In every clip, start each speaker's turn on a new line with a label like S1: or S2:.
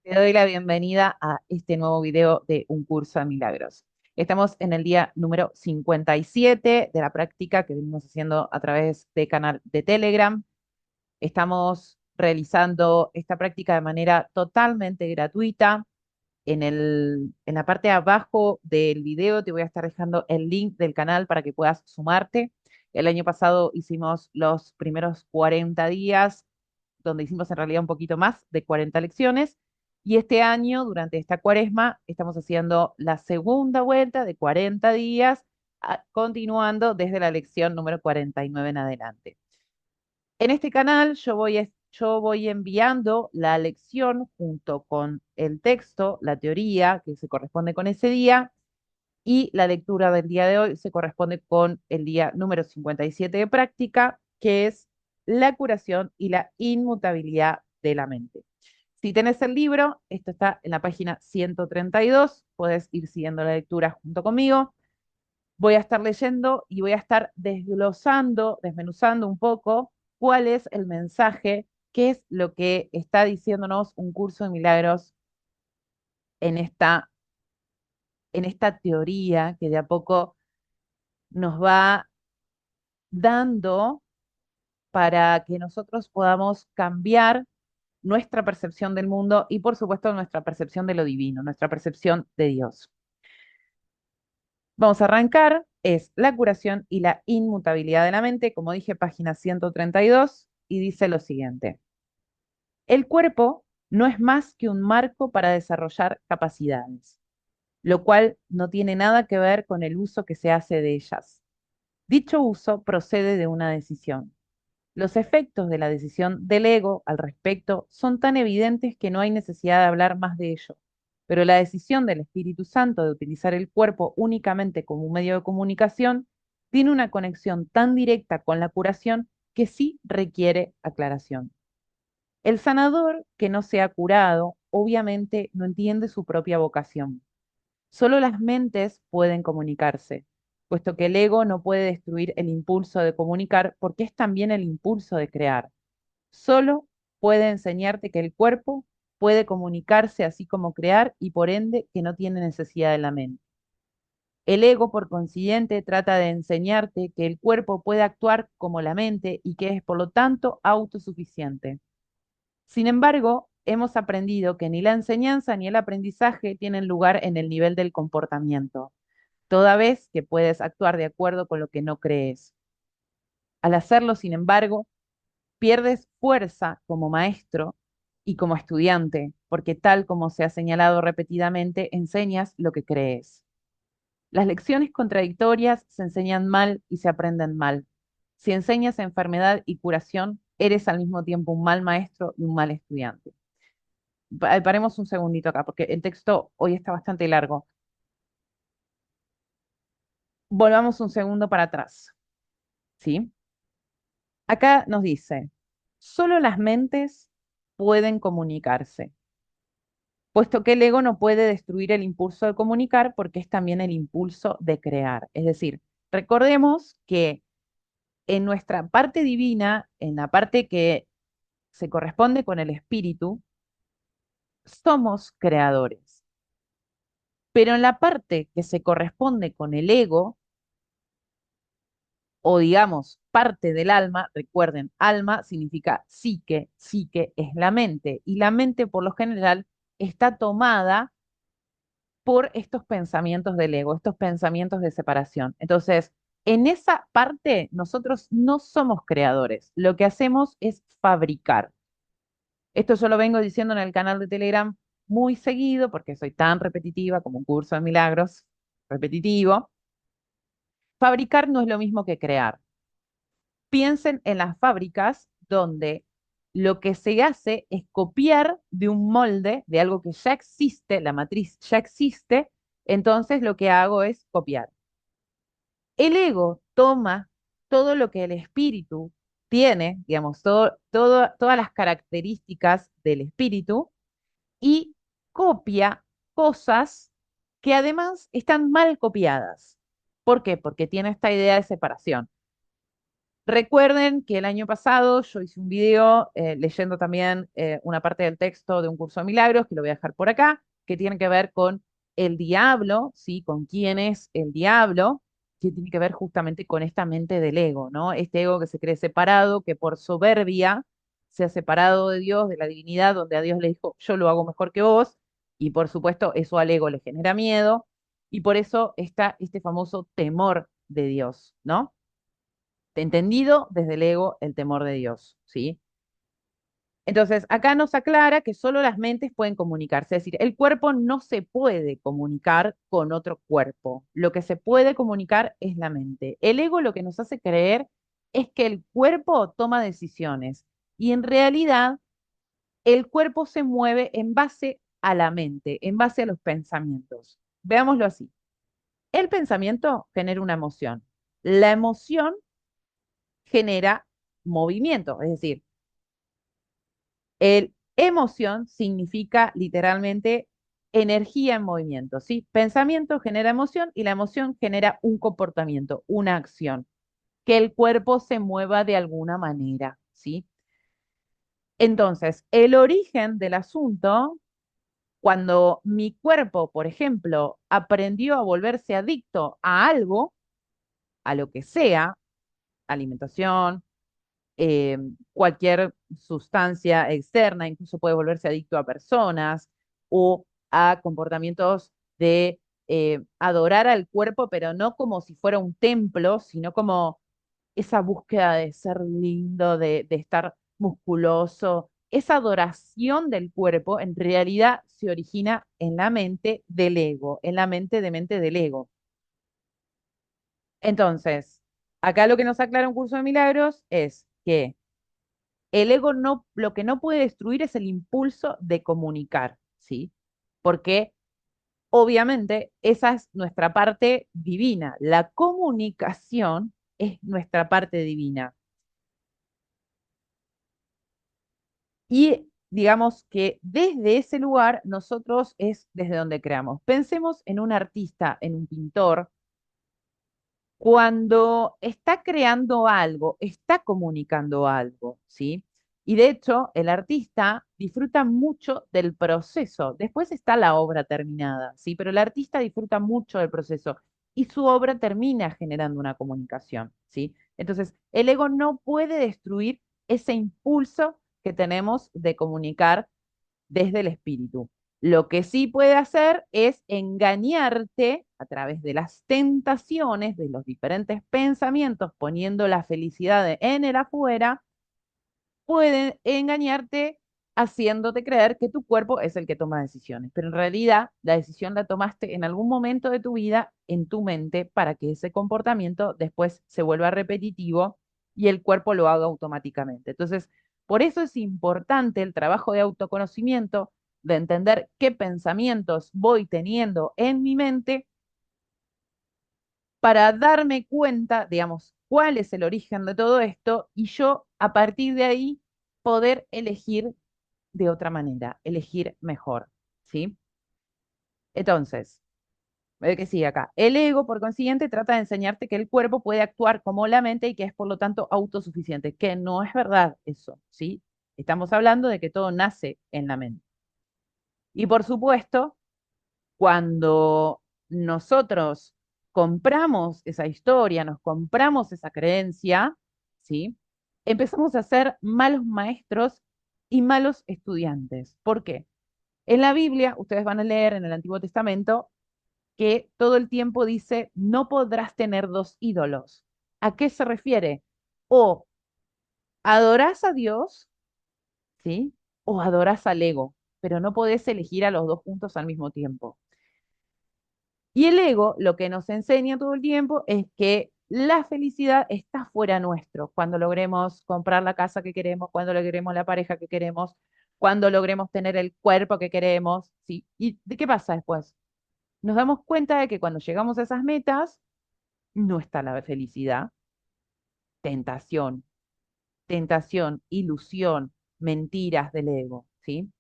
S1: Te doy la bienvenida a este nuevo video de Un Curso de Milagros. Estamos en el día número 57 de la práctica que venimos haciendo a través del canal de Telegram. Estamos realizando esta práctica de manera totalmente gratuita. En la parte de abajo del video te voy a estar dejando el link del canal para que puedas sumarte. El año pasado hicimos los primeros 40 días, donde hicimos en realidad un poquito más de 40 lecciones. Y este año, durante esta cuaresma, estamos haciendo la segunda vuelta de 40 días, continuando desde la lección número 49 en adelante. En este canal yo voy enviando la lección junto con el texto, la teoría que se corresponde con ese día, y la lectura del día de hoy se corresponde con el día número 57 de práctica, que es la curación y la inmutabilidad de la mente. Si tenés el libro, esto está en la página 132, puedes ir siguiendo la lectura junto conmigo. Voy a estar leyendo y voy a estar desglosando, desmenuzando un poco cuál es el mensaje, qué es lo que está diciéndonos un curso de milagros en esta teoría que de a poco nos va dando para que nosotros podamos cambiar nuestra percepción del mundo y por supuesto nuestra percepción de lo divino, nuestra percepción de Dios. Vamos a arrancar, es la curación y la inmutabilidad de la mente, como dije, página 132, y dice lo siguiente. El cuerpo no es más que un marco para desarrollar capacidades, lo cual no tiene nada que ver con el uso que se hace de ellas. Dicho uso procede de una decisión. Los efectos de la decisión del ego al respecto son tan evidentes que no hay necesidad de hablar más de ello. Pero la decisión del Espíritu Santo de utilizar el cuerpo únicamente como un medio de comunicación tiene una conexión tan directa con la curación que sí requiere aclaración. El sanador que no se ha curado obviamente no entiende su propia vocación. Solo las mentes pueden comunicarse, puesto que el ego no puede destruir el impulso de comunicar porque es también el impulso de crear. Solo puede enseñarte que el cuerpo puede comunicarse así como crear y por ende que no tiene necesidad de la mente. El ego, por consiguiente, trata de enseñarte que el cuerpo puede actuar como la mente y que es, por lo tanto, autosuficiente. Sin embargo, hemos aprendido que ni la enseñanza ni el aprendizaje tienen lugar en el nivel del comportamiento, toda vez que puedes actuar de acuerdo con lo que no crees. Al hacerlo, sin embargo, pierdes fuerza como maestro y como estudiante, porque tal como se ha señalado repetidamente, enseñas lo que crees. Las lecciones contradictorias se enseñan mal y se aprenden mal. Si enseñas enfermedad y curación, eres al mismo tiempo un mal maestro y un mal estudiante. Paremos un segundito acá, porque el texto hoy está bastante largo. Volvamos un segundo para atrás, ¿sí? Acá nos dice, solo las mentes pueden comunicarse, puesto que el ego no puede destruir el impulso de comunicar porque es también el impulso de crear. Es decir, recordemos que en nuestra parte divina, en la parte que se corresponde con el espíritu, somos creadores. Pero en la parte que se corresponde con el ego, o digamos parte del alma, recuerden, alma significa psique, psique es la mente, y la mente por lo general está tomada por estos pensamientos del ego, estos pensamientos de separación. Entonces, en esa parte nosotros no somos creadores, lo que hacemos es fabricar. Esto yo lo vengo diciendo en el canal de Telegram muy seguido porque soy tan repetitiva como un curso de milagros repetitivo. Fabricar no es lo mismo que crear. Piensen en las fábricas donde lo que se hace es copiar de un molde, de algo que ya existe, la matriz ya existe, entonces lo que hago es copiar. El ego toma todo lo que el espíritu tiene, digamos, todas las características del espíritu y copia cosas que además están mal copiadas. ¿Por qué? Porque tiene esta idea de separación. Recuerden que el año pasado yo hice un video leyendo también una parte del texto de un curso de milagros, que lo voy a dejar por acá, que tiene que ver con el diablo, ¿sí? Con quién es el diablo, que tiene que ver justamente con esta mente del ego, ¿no? Este ego que se cree separado, que por soberbia se ha separado de Dios, de la divinidad, donde a Dios le dijo, yo lo hago mejor que vos, y por supuesto eso al ego le genera miedo, y por eso está este famoso temor de Dios, ¿no? Entendido desde el ego el temor de Dios, ¿sí? Entonces, acá nos aclara que solo las mentes pueden comunicarse, es decir, el cuerpo no se puede comunicar con otro cuerpo. Lo que se puede comunicar es la mente. El ego lo que nos hace creer es que el cuerpo toma decisiones y en realidad el cuerpo se mueve en base a la mente, en base a los pensamientos. Veámoslo así. El pensamiento genera una emoción. La emoción genera movimiento, es decir, el emoción significa literalmente energía en movimiento, ¿sí? Pensamiento genera emoción y la emoción genera un comportamiento, una acción, que el cuerpo se mueva de alguna manera, ¿sí? Entonces, el origen del asunto, cuando mi cuerpo, por ejemplo, aprendió a volverse adicto a algo, a lo que sea, alimentación, eh, cualquier sustancia externa, incluso puede volverse adicto a personas o a comportamientos de adorar al cuerpo, pero no como si fuera un templo, sino como esa búsqueda de ser lindo, de estar musculoso. Esa adoración del cuerpo en realidad se origina en la mente del ego, en la mente del ego. Entonces, acá lo que nos aclara un curso de milagros es que el ego no, lo que no puede destruir es el impulso de comunicar, ¿sí? Porque obviamente esa es nuestra parte divina. La comunicación es nuestra parte divina. Y digamos que desde ese lugar nosotros es desde donde creamos. Pensemos en un artista, en un pintor. Cuando está creando algo, está comunicando algo, ¿sí? Y de hecho, el artista disfruta mucho del proceso. Después está la obra terminada, ¿sí? Pero el artista disfruta mucho del proceso y su obra termina generando una comunicación, ¿sí? Entonces, el ego no puede destruir ese impulso que tenemos de comunicar desde el espíritu. Lo que sí puede hacer es engañarte a través de las tentaciones, de los diferentes pensamientos, poniendo la felicidad en el afuera, pueden engañarte haciéndote creer que tu cuerpo es el que toma decisiones. Pero en realidad la decisión la tomaste en algún momento de tu vida, en tu mente, para que ese comportamiento después se vuelva repetitivo y el cuerpo lo haga automáticamente. Entonces, por eso es importante el trabajo de autoconocimiento, de entender qué pensamientos voy teniendo en mi mente para darme cuenta, digamos, cuál es el origen de todo esto y yo a partir de ahí poder elegir de otra manera, elegir mejor, ¿sí? Entonces, ve que sigue acá. El ego, por consiguiente, trata de enseñarte que el cuerpo puede actuar como la mente y que es por lo tanto autosuficiente, que no es verdad eso, ¿sí? Estamos hablando de que todo nace en la mente. Y por supuesto, cuando nosotros compramos esa historia, nos compramos esa creencia, ¿sí? Empezamos a ser malos maestros y malos estudiantes. ¿Por qué? En la Biblia, ustedes van a leer en el Antiguo Testamento que todo el tiempo dice, no podrás tener dos ídolos. ¿A qué se refiere? O adorás a Dios, ¿sí? O adorás al ego, pero no podés elegir a los dos juntos al mismo tiempo. Y el ego lo que nos enseña todo el tiempo es que la felicidad está fuera nuestro, cuando logremos comprar la casa que queremos, cuando logremos la pareja que queremos, cuando logremos tener el cuerpo que queremos, ¿sí? ¿Y de qué pasa después? Nos damos cuenta de que cuando llegamos a esas metas, no está la felicidad, tentación, tentación, ilusión, mentiras del ego, ¿sí?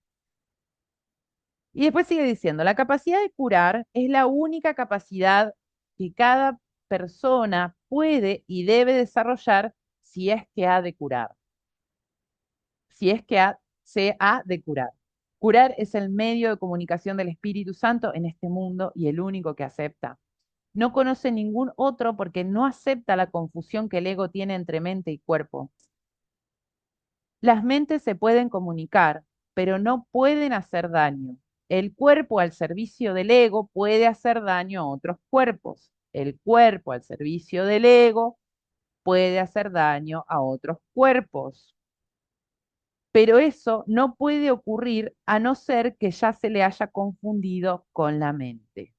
S1: Y después sigue diciendo, la capacidad de curar es la única capacidad que cada persona puede y debe desarrollar si es que ha de curar, si es que se ha de curar. Curar es el medio de comunicación del Espíritu Santo en este mundo y el único que acepta. No conoce ningún otro porque no acepta la confusión que el ego tiene entre mente y cuerpo. Las mentes se pueden comunicar, pero no pueden hacer daño. El cuerpo al servicio del ego puede hacer daño a otros cuerpos. El cuerpo al servicio del ego puede hacer daño a otros cuerpos. Pero eso no puede ocurrir a no ser que ya se le haya confundido con la mente.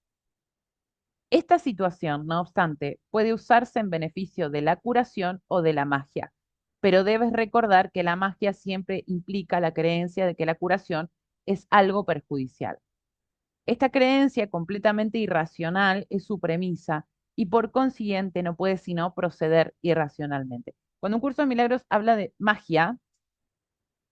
S1: Esta situación, no obstante, puede usarse en beneficio de la curación o de la magia, pero debes recordar que la magia siempre implica la creencia de que la curación es algo perjudicial. Esta creencia completamente irracional es su premisa y por consiguiente no puede sino proceder irracionalmente. Cuando un curso de milagros habla de magia,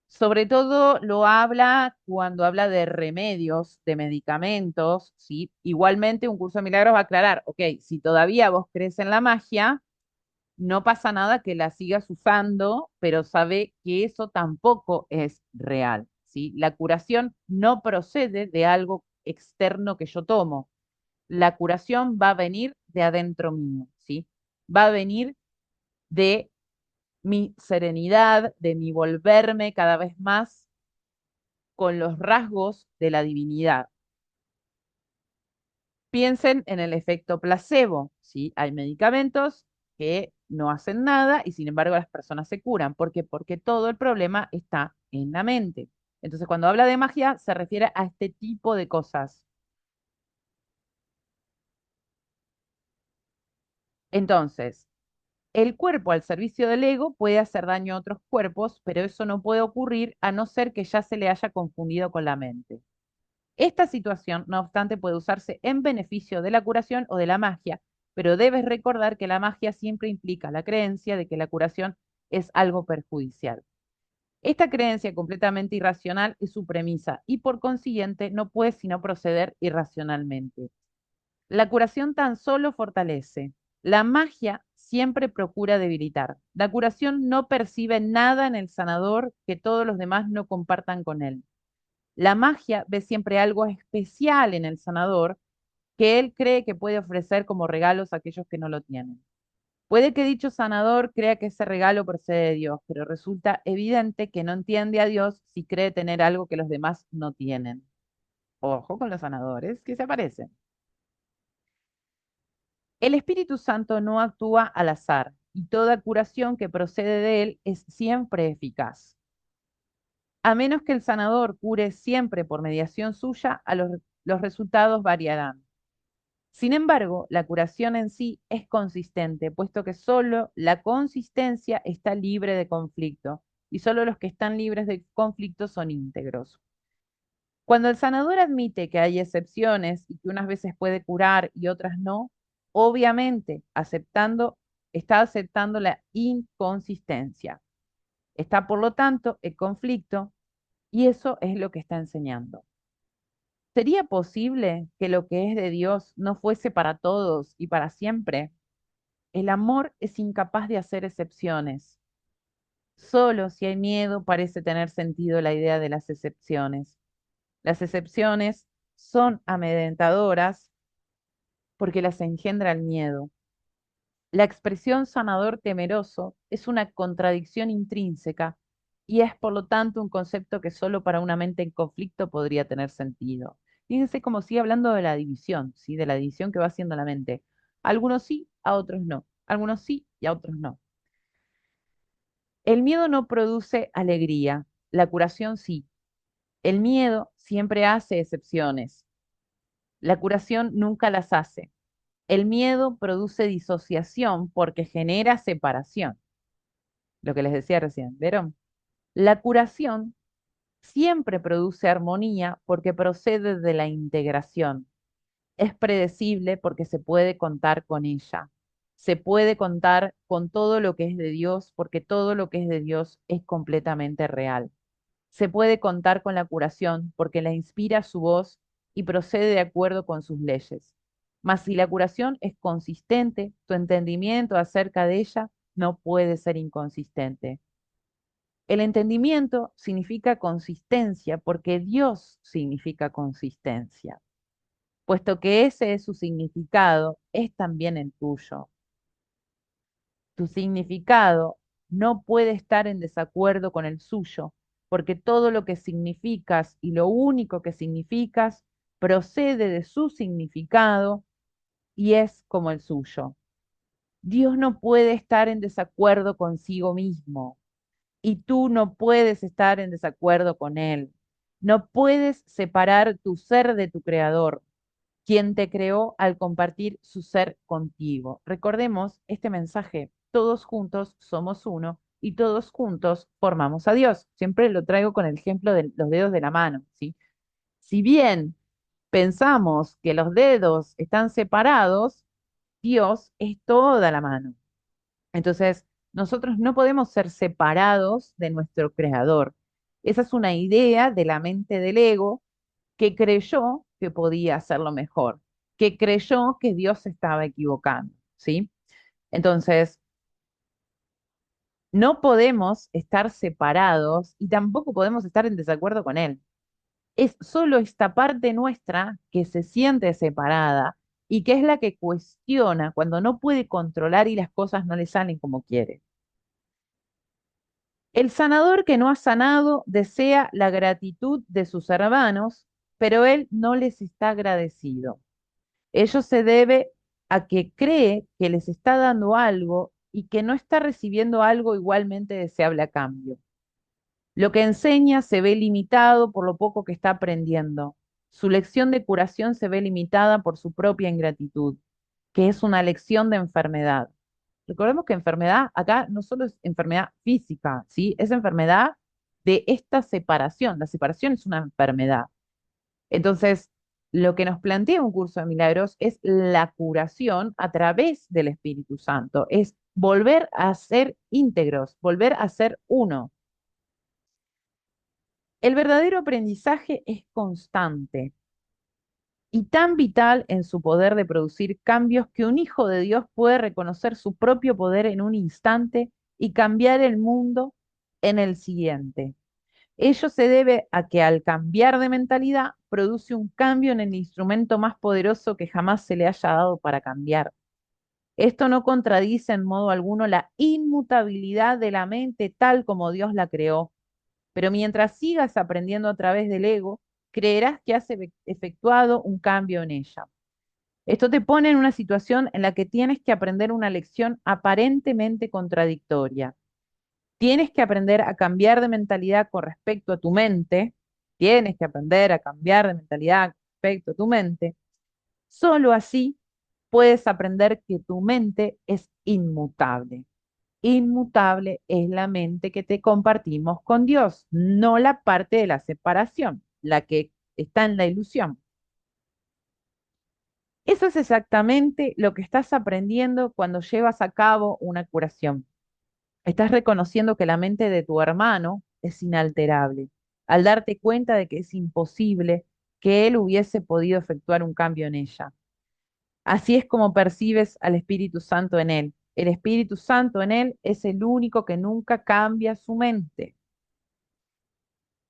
S1: sobre todo lo habla cuando habla de remedios, de medicamentos, ¿sí? Igualmente un curso de milagros va a aclarar, ok, si todavía vos crees en la magia, no pasa nada que la sigas usando, pero sabe que eso tampoco es real, ¿sí? La curación no procede de algo externo que yo tomo. La curación va a venir de adentro mío, ¿sí? Va a venir de mi serenidad, de mi volverme cada vez más con los rasgos de la divinidad. Piensen en el efecto placebo, ¿sí? Hay medicamentos que no hacen nada y sin embargo las personas se curan. ¿Por qué? Porque todo el problema está en la mente. Entonces, cuando habla de magia, se refiere a este tipo de cosas. Entonces, el cuerpo al servicio del ego puede hacer daño a otros cuerpos, pero eso no puede ocurrir a no ser que ya se le haya confundido con la mente. Esta situación, no obstante, puede usarse en beneficio de la curación o de la magia, pero debes recordar que la magia siempre implica la creencia de que la curación es algo perjudicial. Esta creencia completamente irracional es su premisa y por consiguiente no puede sino proceder irracionalmente. La curación tan solo fortalece. La magia siempre procura debilitar. La curación no percibe nada en el sanador que todos los demás no compartan con él. La magia ve siempre algo especial en el sanador que él cree que puede ofrecer como regalos a aquellos que no lo tienen. Puede que dicho sanador crea que ese regalo procede de Dios, pero resulta evidente que no entiende a Dios si cree tener algo que los demás no tienen. Ojo con los sanadores que se aparecen. El Espíritu Santo no actúa al azar y toda curación que procede de él es siempre eficaz. A menos que el sanador cure siempre por mediación suya, los resultados variarán. Sin embargo, la curación en sí es consistente, puesto que solo la consistencia está libre de conflicto y solo los que están libres de conflicto son íntegros. Cuando el sanador admite que hay excepciones y que unas veces puede curar y otras no, obviamente está aceptando la inconsistencia. Está, por lo tanto, el conflicto y eso es lo que está enseñando. ¿Sería posible que lo que es de Dios no fuese para todos y para siempre? El amor es incapaz de hacer excepciones. Solo si hay miedo parece tener sentido la idea de las excepciones. Las excepciones son amedrentadoras porque las engendra el miedo. La expresión sanador temeroso es una contradicción intrínseca y es por lo tanto un concepto que solo para una mente en conflicto podría tener sentido. Fíjense cómo sigue hablando de la división, ¿sí? De la división que va haciendo la mente. Algunos sí, a otros no. Algunos sí y a otros no. El miedo no produce alegría, la curación sí. El miedo siempre hace excepciones, la curación nunca las hace. El miedo produce disociación porque genera separación, lo que les decía recién, ¿vieron? La curación siempre produce armonía porque procede de la integración. Es predecible porque se puede contar con ella. Se puede contar con todo lo que es de Dios porque todo lo que es de Dios es completamente real. Se puede contar con la curación porque la inspira su voz y procede de acuerdo con sus leyes. Mas si la curación es consistente, tu entendimiento acerca de ella no puede ser inconsistente. El entendimiento significa consistencia porque Dios significa consistencia. Puesto que ese es su significado, es también el tuyo. Tu significado no puede estar en desacuerdo con el suyo, porque todo lo que significas y lo único que significas procede de su significado y es como el suyo. Dios no puede estar en desacuerdo consigo mismo y tú no puedes estar en desacuerdo con Él. No puedes separar tu ser de tu creador, quien te creó al compartir su ser contigo. Recordemos este mensaje, todos juntos somos uno y todos juntos formamos a Dios. Siempre lo traigo con el ejemplo de los dedos de la mano, ¿sí? Si bien pensamos que los dedos están separados, Dios es toda la mano. Entonces, nosotros no podemos ser separados de nuestro creador. Esa es una idea de la mente del ego que creyó que podía hacerlo mejor, que creyó que Dios se estaba equivocando, ¿sí? Entonces, no podemos estar separados y tampoco podemos estar en desacuerdo con Él. Es solo esta parte nuestra que se siente separada y que es la que cuestiona cuando no puede controlar y las cosas no le salen como quiere. El sanador que no ha sanado desea la gratitud de sus hermanos, pero él no les está agradecido. Ello se debe a que cree que les está dando algo y que no está recibiendo algo igualmente deseable a cambio. Lo que enseña se ve limitado por lo poco que está aprendiendo. Su lección de curación se ve limitada por su propia ingratitud, que es una lección de enfermedad. Recordemos que enfermedad acá no solo es enfermedad física, ¿sí? Es enfermedad de esta separación. La separación es una enfermedad. Entonces, lo que nos plantea un curso de milagros es la curación a través del Espíritu Santo, es volver a ser íntegros, volver a ser uno. El verdadero aprendizaje es constante y tan vital en su poder de producir cambios que un hijo de Dios puede reconocer su propio poder en un instante y cambiar el mundo en el siguiente. Ello se debe a que al cambiar de mentalidad produce un cambio en el instrumento más poderoso que jamás se le haya dado para cambiar. Esto no contradice en modo alguno la inmutabilidad de la mente tal como Dios la creó, pero mientras sigas aprendiendo a través del ego, creerás que has efectuado un cambio en ella. Esto te pone en una situación en la que tienes que aprender una lección aparentemente contradictoria. Tienes que aprender a cambiar de mentalidad con respecto a tu mente. Tienes que aprender a cambiar de mentalidad con respecto a tu mente. Solo así puedes aprender que tu mente es inmutable. Inmutable es la mente que te compartimos con Dios, no la parte de la separación, la que está en la ilusión. Eso es exactamente lo que estás aprendiendo cuando llevas a cabo una curación. Estás reconociendo que la mente de tu hermano es inalterable, al darte cuenta de que es imposible que él hubiese podido efectuar un cambio en ella. Así es como percibes al Espíritu Santo en él. El Espíritu Santo en él es el único que nunca cambia su mente.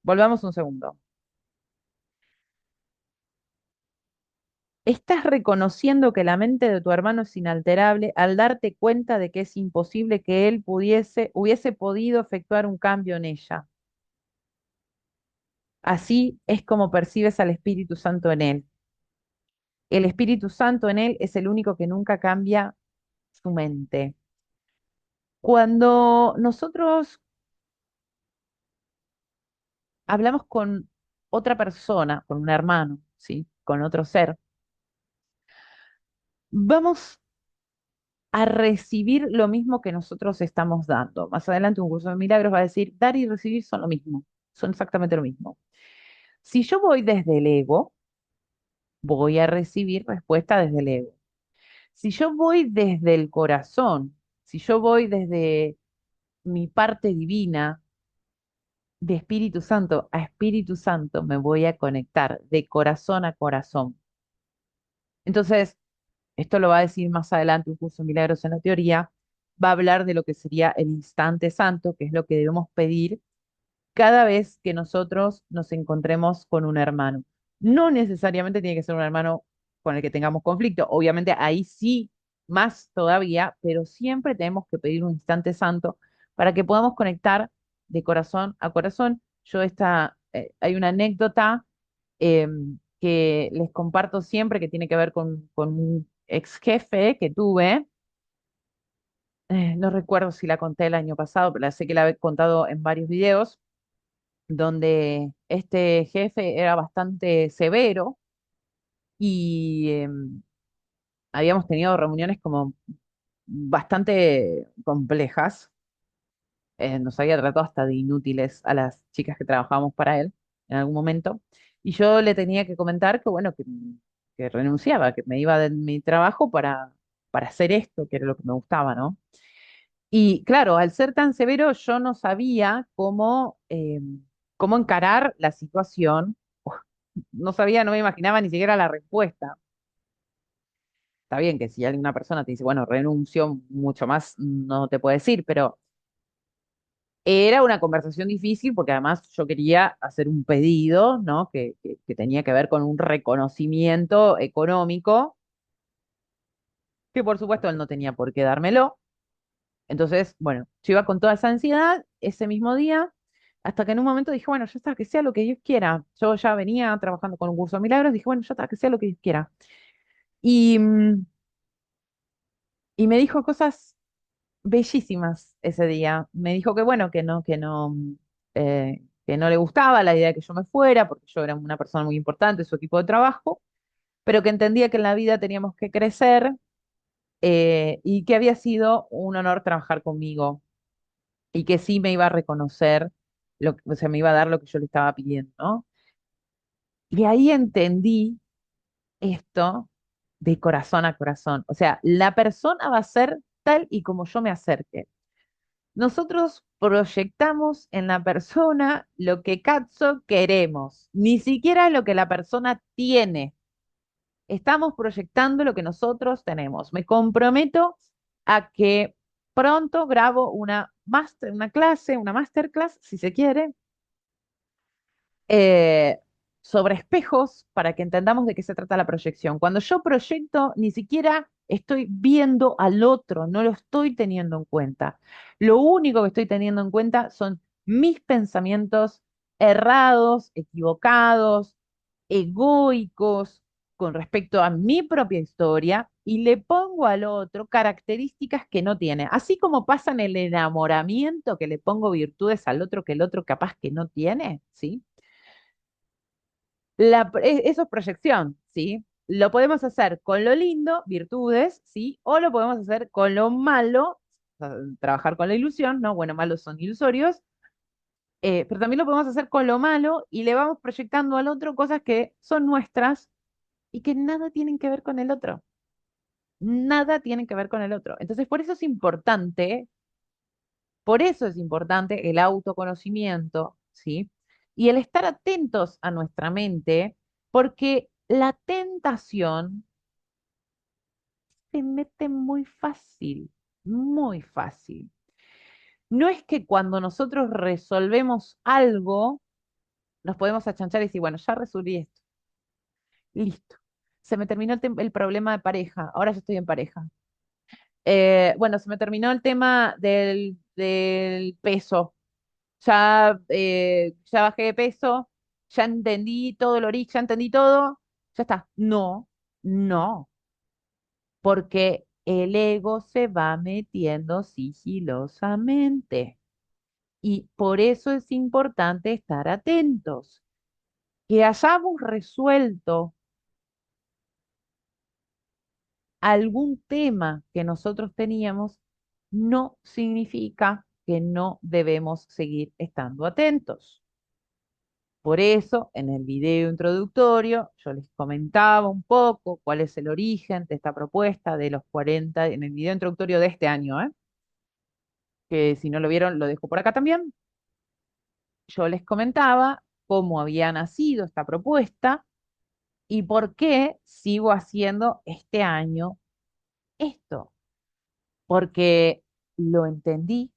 S1: Volvamos un segundo. Estás reconociendo que la mente de tu hermano es inalterable al darte cuenta de que es imposible que él hubiese podido efectuar un cambio en ella. Así es como percibes al Espíritu Santo en él. El Espíritu Santo en él es el único que nunca cambia su mente. Cuando nosotros hablamos con otra persona, con un hermano, ¿sí? Con otro ser, vamos a recibir lo mismo que nosotros estamos dando. Más adelante un curso de milagros va a decir, dar y recibir son lo mismo, son exactamente lo mismo. Si yo voy desde el ego, voy a recibir respuesta desde el ego. Si yo voy desde el corazón, si yo voy desde mi parte divina, de Espíritu Santo a Espíritu Santo, me voy a conectar de corazón a corazón. Entonces, esto lo va a decir más adelante un curso de milagros en la teoría, va a hablar de lo que sería el instante santo, que es lo que debemos pedir cada vez que nosotros nos encontremos con un hermano. No necesariamente tiene que ser un hermano con el que tengamos conflicto, obviamente ahí sí, más todavía, pero siempre tenemos que pedir un instante santo para que podamos conectar de corazón a corazón. Hay una anécdota que les comparto siempre que tiene que ver con un ex jefe que tuve. No recuerdo si la conté el año pasado, pero sé que la he contado en varios videos donde este jefe era bastante severo y habíamos tenido reuniones como bastante complejas. Nos había tratado hasta de inútiles a las chicas que trabajábamos para él en algún momento. Y yo le tenía que comentar que, bueno, que renunciaba, que me iba de mi trabajo para hacer esto, que era lo que me gustaba, ¿no? Y claro, al ser tan severo, yo no sabía cómo encarar la situación. No sabía, no me imaginaba ni siquiera la respuesta. Está bien que si alguna persona te dice, bueno, renuncio, mucho más no te puedo decir, pero era una conversación difícil porque además yo quería hacer un pedido, ¿no? Que tenía que ver con un reconocimiento económico, que por supuesto él no tenía por qué dármelo. Entonces, bueno, yo iba con toda esa ansiedad ese mismo día, hasta que en un momento dije, bueno, ya está, que sea lo que Dios quiera. Yo ya venía trabajando con un curso de milagros, dije, bueno, ya está, que sea lo que Dios quiera. Y, mm, y me dijo cosas bellísimas ese día. Me dijo que bueno, que no le gustaba la idea de que yo me fuera, porque yo era una persona muy importante en su equipo de trabajo, pero que entendía que en la vida teníamos que crecer, y que había sido un honor trabajar conmigo y que sí me iba a reconocer, o sea, me iba a dar lo que yo le estaba pidiendo, ¿no? Y ahí entendí esto de corazón a corazón. O sea, la persona va a ser tal y como yo me acerque. Nosotros proyectamos en la persona lo que Katso queremos, ni siquiera lo que la persona tiene. Estamos proyectando lo que nosotros tenemos. Me comprometo a que pronto grabo una clase, una masterclass, si se quiere, eh, sobre espejos para que entendamos de qué se trata la proyección. Cuando yo proyecto, ni siquiera estoy viendo al otro, no lo estoy teniendo en cuenta. Lo único que estoy teniendo en cuenta son mis pensamientos errados, equivocados, egoicos con respecto a mi propia historia y le pongo al otro características que no tiene. Así como pasa en el enamoramiento, que le pongo virtudes al otro que el otro capaz que no tiene, ¿sí? Eso es proyección, ¿sí? Lo podemos hacer con lo lindo, virtudes, ¿sí? O lo podemos hacer con lo malo, o sea, trabajar con la ilusión, ¿no? Bueno, malos son ilusorios, pero también lo podemos hacer con lo malo y le vamos proyectando al otro cosas que son nuestras y que nada tienen que ver con el otro. Nada tienen que ver con el otro. Entonces, por eso es importante el autoconocimiento, ¿sí? Y el estar atentos a nuestra mente, porque la tentación se mete muy fácil, muy fácil. No es que cuando nosotros resolvemos algo, nos podemos achanchar y decir, bueno, ya resolví esto, listo. Se me terminó el problema de pareja, ahora yo estoy en pareja. Bueno, se me terminó el tema del peso. Ya bajé de peso, ya entendí todo el origen, ya entendí todo, ya está. No, no, porque el ego se va metiendo sigilosamente. Y por eso es importante estar atentos. Que hayamos resuelto algún tema que nosotros teníamos, no significa que no debemos seguir estando atentos. Por eso, en el video introductorio, yo les comentaba un poco cuál es el origen de esta propuesta de los 40, en el video introductorio de este año, que si no lo vieron, lo dejo por acá también. Yo les comentaba cómo había nacido esta propuesta y por qué sigo haciendo este año esto. Porque lo entendí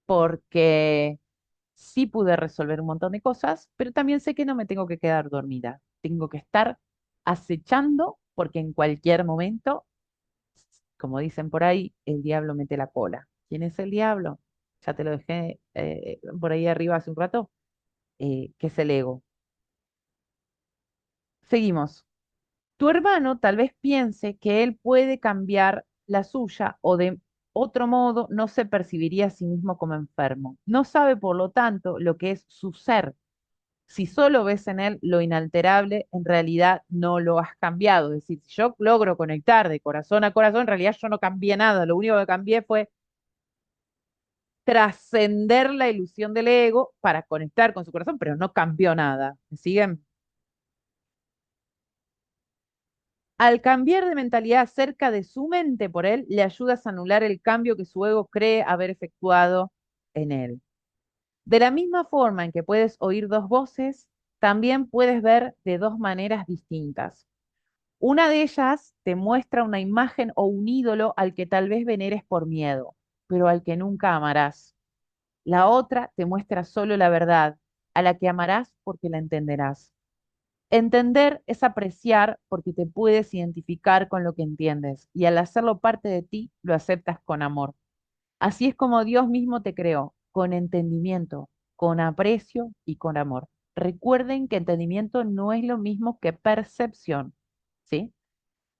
S1: porque sí pude resolver un montón de cosas, pero también sé que no me tengo que quedar dormida. Tengo que estar acechando porque en cualquier momento, como dicen por ahí, el diablo mete la cola. ¿Quién es el diablo? Ya te lo dejé por ahí arriba hace un rato, que es el ego. Seguimos. Tu hermano tal vez piense que él puede cambiar la suya o de otro modo no se percibiría a sí mismo como enfermo. No sabe, por lo tanto, lo que es su ser. Si solo ves en él lo inalterable, en realidad no lo has cambiado. Es decir, si yo logro conectar de corazón a corazón, en realidad yo no cambié nada. Lo único que cambié fue trascender la ilusión del ego para conectar con su corazón, pero no cambió nada. ¿Me siguen? Al cambiar de mentalidad acerca de su mente por él, le ayudas a anular el cambio que su ego cree haber efectuado en él. De la misma forma en que puedes oír dos voces, también puedes ver de dos maneras distintas. Una de ellas te muestra una imagen o un ídolo al que tal vez veneres por miedo, pero al que nunca amarás. La otra te muestra solo la verdad, a la que amarás porque la entenderás. Entender es apreciar porque te puedes identificar con lo que entiendes y al hacerlo parte de ti, lo aceptas con amor. Así es como Dios mismo te creó, con entendimiento, con aprecio y con amor. Recuerden que entendimiento no es lo mismo que percepción, ¿sí?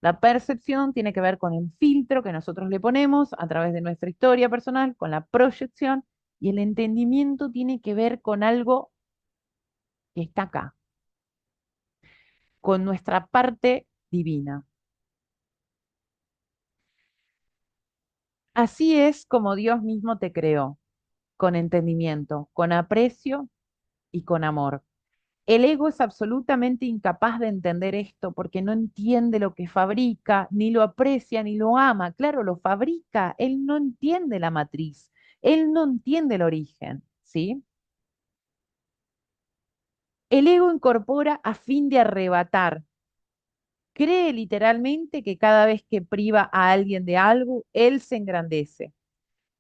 S1: La percepción tiene que ver con el filtro que nosotros le ponemos a través de nuestra historia personal, con la proyección, y el entendimiento tiene que ver con algo que está acá, con nuestra parte divina. Así es como Dios mismo te creó, con entendimiento, con aprecio y con amor. El ego es absolutamente incapaz de entender esto porque no entiende lo que fabrica, ni lo aprecia, ni lo ama. Claro, lo fabrica, él no entiende la matriz, él no entiende el origen, ¿sí? El ego incorpora a fin de arrebatar. Cree literalmente que cada vez que priva a alguien de algo, él se engrandece.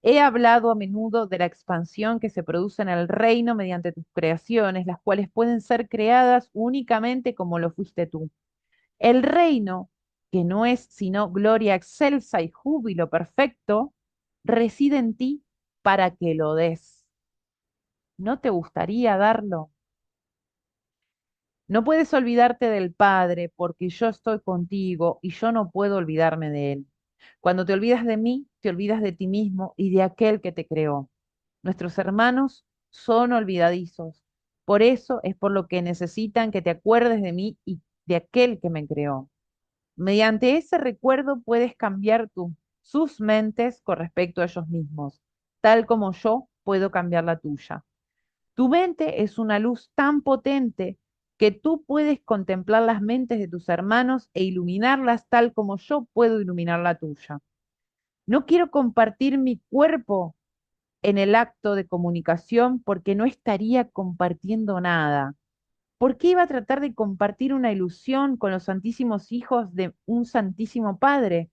S1: He hablado a menudo de la expansión que se produce en el reino mediante tus creaciones, las cuales pueden ser creadas únicamente como lo fuiste tú. El reino, que no es sino gloria excelsa y júbilo perfecto, reside en ti para que lo des. ¿No te gustaría darlo? No puedes olvidarte del Padre porque yo estoy contigo y yo no puedo olvidarme de Él. Cuando te olvidas de mí, te olvidas de ti mismo y de aquel que te creó. Nuestros hermanos son olvidadizos. Por eso es por lo que necesitan que te acuerdes de mí y de aquel que me creó. Mediante ese recuerdo puedes cambiar sus mentes con respecto a ellos mismos, tal como yo puedo cambiar la tuya. Tu mente es una luz tan potente que tú puedes contemplar las mentes de tus hermanos e iluminarlas tal como yo puedo iluminar la tuya. No quiero compartir mi cuerpo en el acto de comunicación porque no estaría compartiendo nada. ¿Por qué iba a tratar de compartir una ilusión con los santísimos hijos de un santísimo Padre?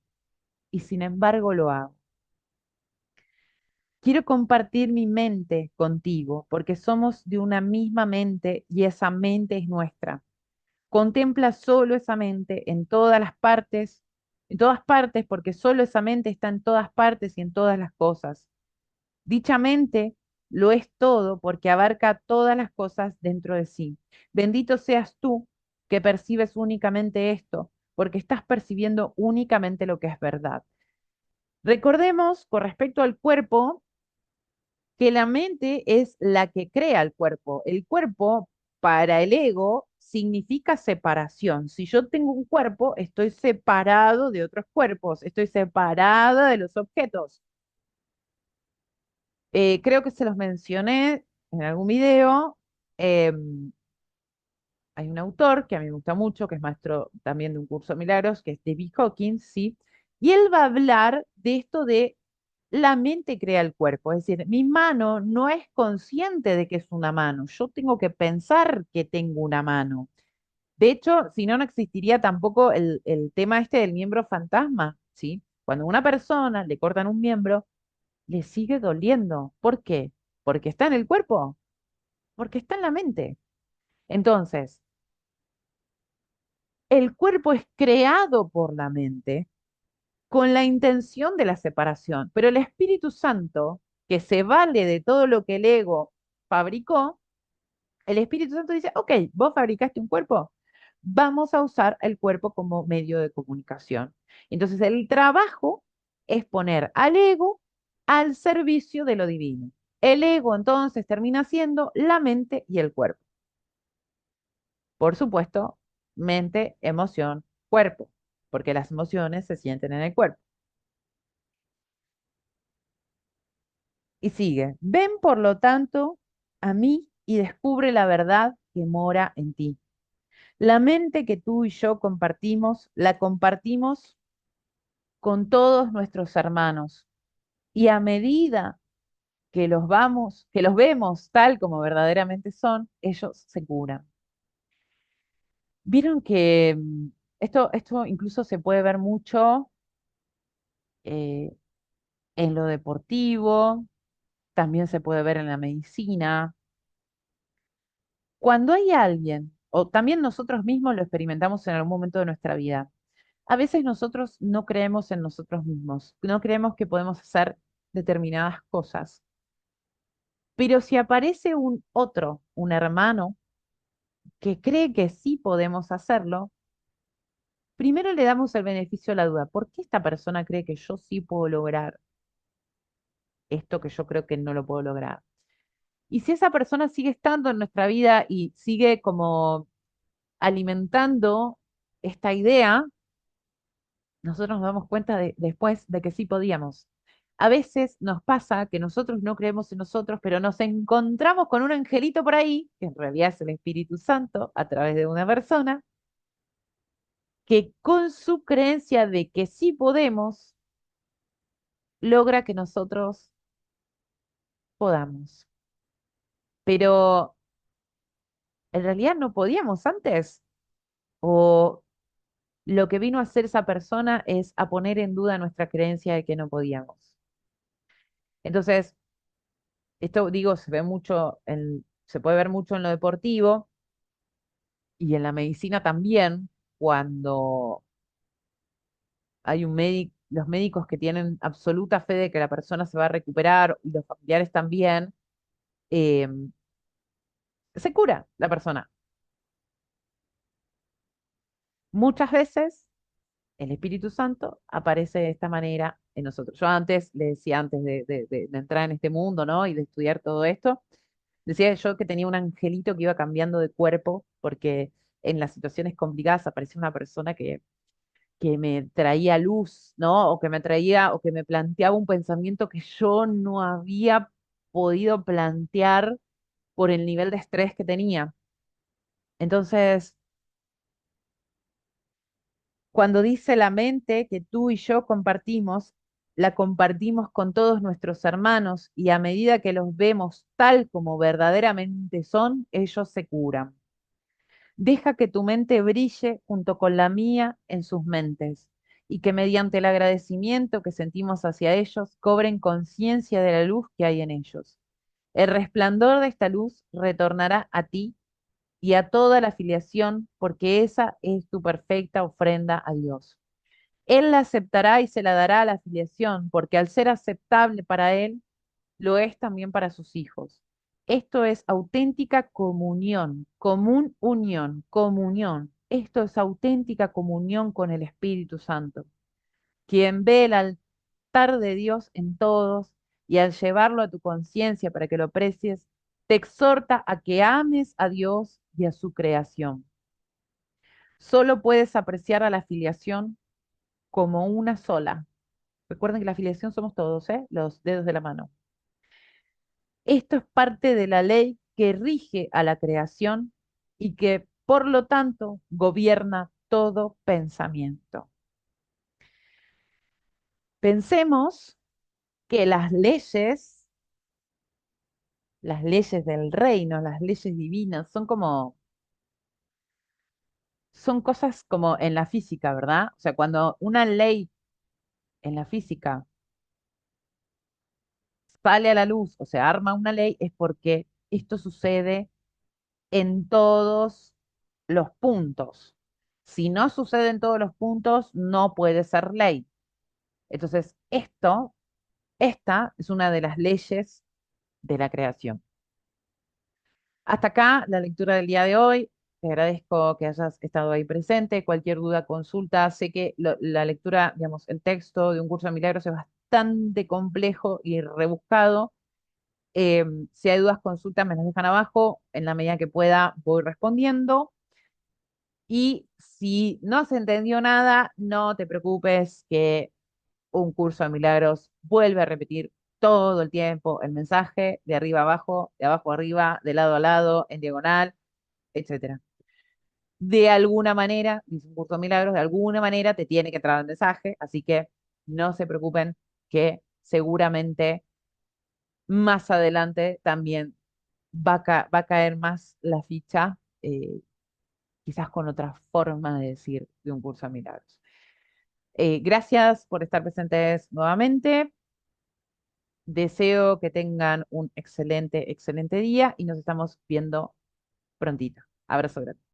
S1: Y sin embargo lo hago. Quiero compartir mi mente contigo porque somos de una misma mente y esa mente es nuestra. Contempla solo esa mente en todas partes, porque solo esa mente está en todas partes y en todas las cosas. Dicha mente lo es todo porque abarca todas las cosas dentro de sí. Bendito seas tú que percibes únicamente esto, porque estás percibiendo únicamente lo que es verdad. Recordemos con respecto al cuerpo que la mente es la que crea el cuerpo. El cuerpo para el ego significa separación. Si yo tengo un cuerpo, estoy separado de otros cuerpos, estoy separada de los objetos. Creo que se los mencioné en algún video. em, Hay un autor que a mí me gusta mucho, que es maestro también de un curso de milagros, que es David Hawkins, ¿sí? Y él va a hablar de esto de la mente crea el cuerpo. Es decir, mi mano no es consciente de que es una mano. Yo tengo que pensar que tengo una mano. De hecho, si no, no existiría tampoco el tema este del miembro fantasma, ¿sí? Cuando a una persona le cortan un miembro, le sigue doliendo. ¿Por qué? ¿Porque está en el cuerpo? Porque está en la mente. Entonces, el cuerpo es creado por la mente con la intención de la separación, pero el Espíritu Santo, que se vale de todo lo que el ego fabricó, el Espíritu Santo dice, ok, vos fabricaste un cuerpo, vamos a usar el cuerpo como medio de comunicación. Entonces, el trabajo es poner al ego al servicio de lo divino. El ego entonces termina siendo la mente y el cuerpo. Por supuesto, mente, emoción, cuerpo, porque las emociones se sienten en el cuerpo. Y sigue, ven por lo tanto a mí y descubre la verdad que mora en ti. La mente que tú y yo compartimos, la compartimos con todos nuestros hermanos. Y a medida que los vemos tal como verdaderamente son, ellos se curan. Vieron que esto incluso se puede ver mucho eh, en lo deportivo, también se puede ver en la medicina. Cuando hay alguien, o también nosotros mismos lo experimentamos en algún momento de nuestra vida, a veces nosotros no creemos en nosotros mismos, no creemos que podemos hacer determinadas cosas, pero si aparece un otro, un hermano, que cree que sí podemos hacerlo, primero le damos el beneficio de la duda. ¿Por qué esta persona cree que yo sí puedo lograr esto que yo creo que no lo puedo lograr? Y si esa persona sigue estando en nuestra vida y sigue como alimentando esta idea, nosotros nos damos cuenta después de que sí podíamos. A veces nos pasa que nosotros no creemos en nosotros, pero nos encontramos con un angelito por ahí, que en realidad es el Espíritu Santo, a través de una persona, que con su creencia de que sí podemos, logra que nosotros podamos. Pero en realidad no podíamos antes, o lo que vino a hacer esa persona es a poner en duda nuestra creencia de que no podíamos. Entonces, esto digo, se puede ver mucho en lo deportivo y en la medicina también, cuando hay un médico, los médicos que tienen absoluta fe de que la persona se va a recuperar y los familiares también, eh, se cura la persona. Muchas veces el Espíritu Santo aparece de esta manera en nosotros. Yo antes, le decía antes de entrar en este mundo, ¿no? Y de estudiar todo esto, decía yo que tenía un angelito que iba cambiando de cuerpo porque en las situaciones complicadas aparecía una persona que me traía luz, ¿no? O que me traía, o que me planteaba un pensamiento que yo no había podido plantear por el nivel de estrés que tenía. Entonces, cuando dice la mente que tú y yo compartimos, la compartimos con todos nuestros hermanos y a medida que los vemos tal como verdaderamente son, ellos se curan. Deja que tu mente brille junto con la mía en sus mentes y que mediante el agradecimiento que sentimos hacia ellos cobren conciencia de la luz que hay en ellos. El resplandor de esta luz retornará a ti y a toda la filiación porque esa es tu perfecta ofrenda a Dios. Él la aceptará y se la dará a la filiación porque al ser aceptable para Él, lo es también para sus hijos. Esto es auténtica comunión, común unión, comunión. Esto es auténtica comunión con el Espíritu Santo, quien ve el altar de Dios en todos y al llevarlo a tu conciencia para que lo aprecies, te exhorta a que ames a Dios y a su creación. Solo puedes apreciar a la filiación como una sola. Recuerden que la filiación somos todos, ¿eh? Los dedos de la mano. Esto es parte de la ley que rige a la creación y que, por lo tanto, gobierna todo pensamiento. Pensemos que las leyes del reino, las leyes divinas, son cosas como en la física, ¿verdad? O sea, cuando una ley en la física sale a la luz o se arma una ley es porque esto sucede en todos los puntos. Si no sucede en todos los puntos, no puede ser ley. Entonces, esta es una de las leyes de la creación. Hasta acá la lectura del día de hoy. Te agradezco que hayas estado ahí presente. Cualquier duda, consulta. Sé que la lectura, digamos, el texto de un curso de milagros es bastante complejo y rebuscado. Si hay dudas, consultas, me las dejan abajo. En la medida que pueda, voy respondiendo. Y si no se entendió nada, no te preocupes que un curso de milagros vuelve a repetir todo el tiempo el mensaje de arriba a abajo, de abajo a arriba, de lado a lado, en diagonal, etcétera. De alguna manera, dice un curso de milagros, de alguna manera te tiene que traer el mensaje, así que no se preocupen que seguramente más adelante también va a caer más la ficha, quizás con otra forma de decir de un curso de milagros. Gracias por estar presentes nuevamente. Deseo que tengan un excelente, excelente día y nos estamos viendo prontito. Abrazo grande.